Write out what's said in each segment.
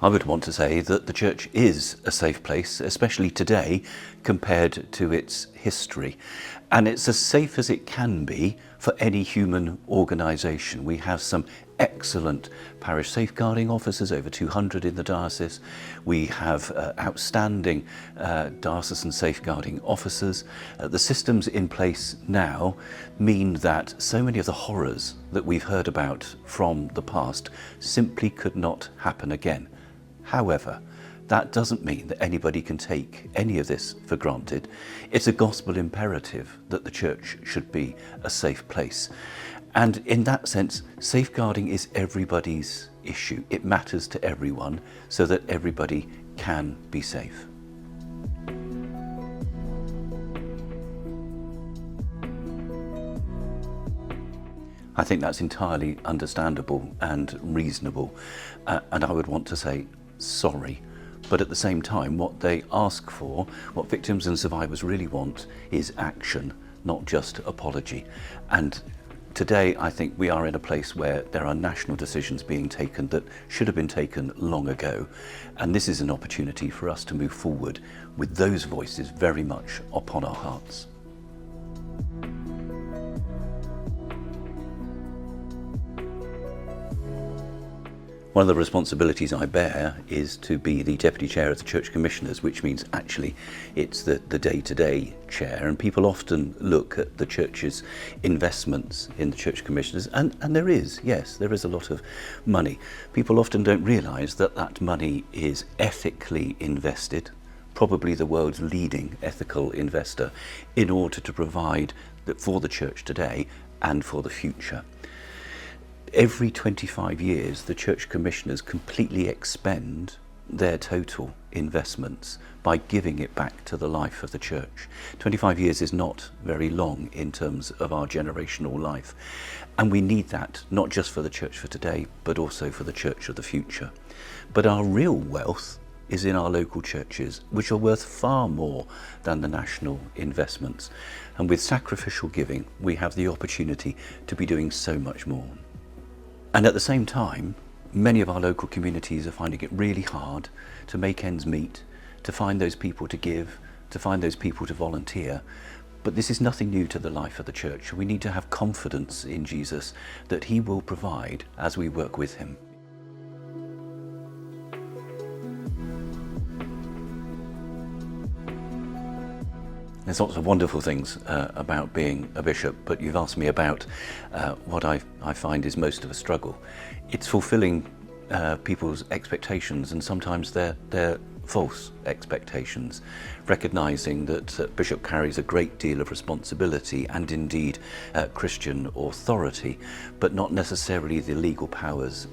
I would want to say that the church is a safe place, especially today, compared to its history. And it's as safe as it can be for any human organisation. We have some excellent parish safeguarding officers, over 200 in the diocese. We have outstanding diocesan safeguarding officers. The systems in place now mean that so many of the horrors that we've heard about from the past simply could not happen again. However, that doesn't mean that anybody can take any of this for granted. It's a gospel imperative that the church should be a safe place. And in that sense, safeguarding is everybody's issue. It matters to everyone so that everybody can be safe. I think that's entirely understandable and reasonable. And I would want to say sorry. But at the same time, what they ask for, what victims and survivors really want, is action, not just apology. And today, I think we are in a place where there are national decisions being taken that should have been taken long ago. And this is an opportunity for us to move forward with those voices very much upon our hearts. One of the responsibilities I bear is to be the Deputy Chair of the Church Commissioners, which means actually it's the day-to-day chair. And people often look at the Church's investments in the Church Commissioners, and there is a lot of money. People often don't realise that that money is ethically invested, probably the world's leading ethical investor, in order to provide for the Church today and for the future. Every 25 years, the Church Commissioners completely expend their total investments by giving it back to the life of the Church. 25 years is not very long in terms of our generational life. And we need that, not just for the Church for today, but also for the Church of the future. But our real wealth is in our local churches, which are worth far more than the national investments. And with sacrificial giving, we have the opportunity to be doing so much more. And at the same time, many of our local communities are finding it really hard to make ends meet, to find those people to give, to find those people to volunteer. But this is nothing new to the life of the Church. We need to have confidence in Jesus that he will provide as we work with him. There's lots of wonderful things about being a bishop, but you've asked me about what I find is most of a struggle. It's fulfilling people's expectations, and sometimes they're false expectations, recognising that a bishop carries a great deal of responsibility and indeed Christian authority, but not necessarily the legal powers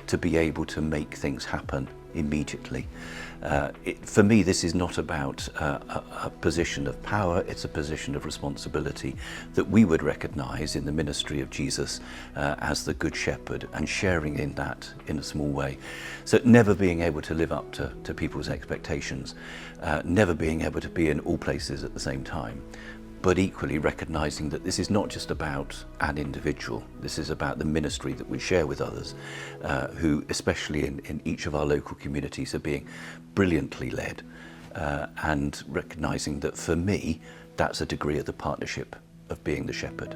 to be able to make things happen immediately. For me, this is not about a position of power, it's a position of responsibility that we would recognise in the ministry of Jesus as the Good Shepherd, and sharing in that in a small way. So never being able to live up to people's expectations, never being able to be in all places at the same time, but equally recognising that this is not just about an individual, this is about the ministry that we share with others, who, especially in each of our local communities, are being brilliantly led, and recognising that for me, that's a degree of the partnership of being the shepherd.